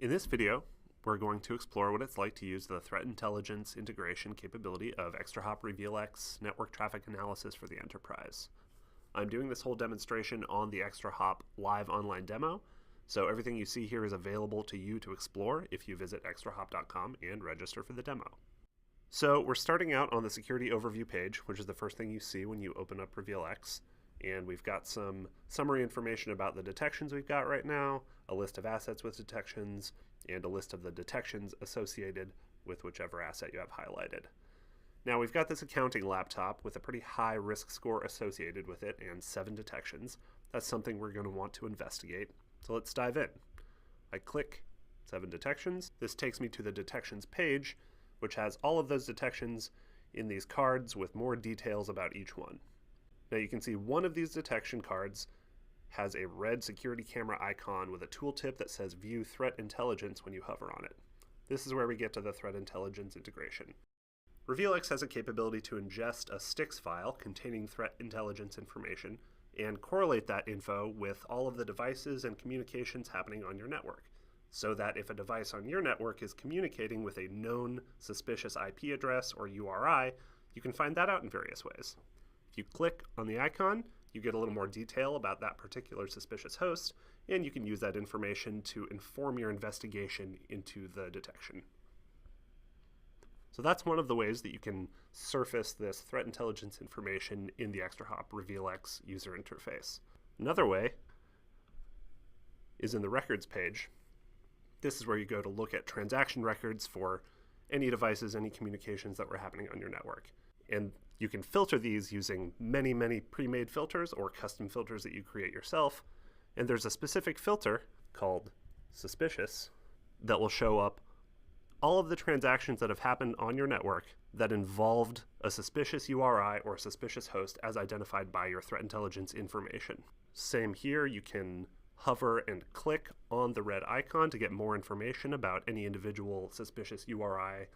In this video, we're going to explore what it's like to use the threat intelligence integration capability of ExtraHop RevealX network traffic analysis for the enterprise. I'm doing this whole demonstration on the ExtraHop live online demo, so everything you see here is available to you to explore if you visit extrahop.com and register for the demo. So we're starting out on the security overview page, which is the first thing you see when you open up RevealX. And we've got some summary information about the detections we've got right now, a list of assets with detections, and a list of the detections associated with whichever asset you have highlighted. Now we've got this accounting laptop with a pretty high risk score associated with it and 7 detections. That's something we're going to want to investigate. So let's dive in. I click 7 detections. This takes me to the detections page, which has all of those detections in these cards with more details about each one. Now you can see one of these detection cards has a red security camera icon with a tooltip that says View Threat Intelligence when you hover on it. This is where we get to the threat intelligence integration. RevealX has a capability to ingest a STIX file containing threat intelligence information and correlate that info with all of the devices and communications happening on your network, so that if a device on your network is communicating with a known suspicious IP address or URI, you can find that out in various ways. If you click on the icon, you get a little more detail about that particular suspicious host, and you can use that information to inform your investigation into the detection. So that's one of the ways that you can surface this threat intelligence information in the ExtraHop RevealX user interface. Another way is in the records page. This is where you go to look at transaction records for any devices, any communications that were happening on your network. And you can filter these using many pre-made filters or custom filters that you create yourself. And there's a specific filter called suspicious that will show up all of the transactions that have happened on your network that involved a suspicious URI or a suspicious host as identified by your threat intelligence information. Same here, you can hover and click on the red icon to get more information about any individual suspicious URI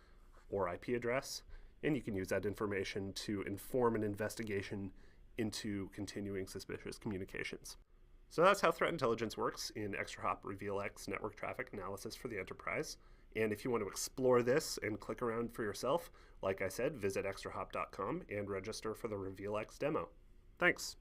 or IP address. And you can use that information to inform an investigation into continuing suspicious communications. So that's how threat intelligence works in ExtraHop RevealX network traffic analysis for the enterprise. And if you want to explore this and click around for yourself, like I said, visit extrahop.com and register for the RevealX demo. Thanks.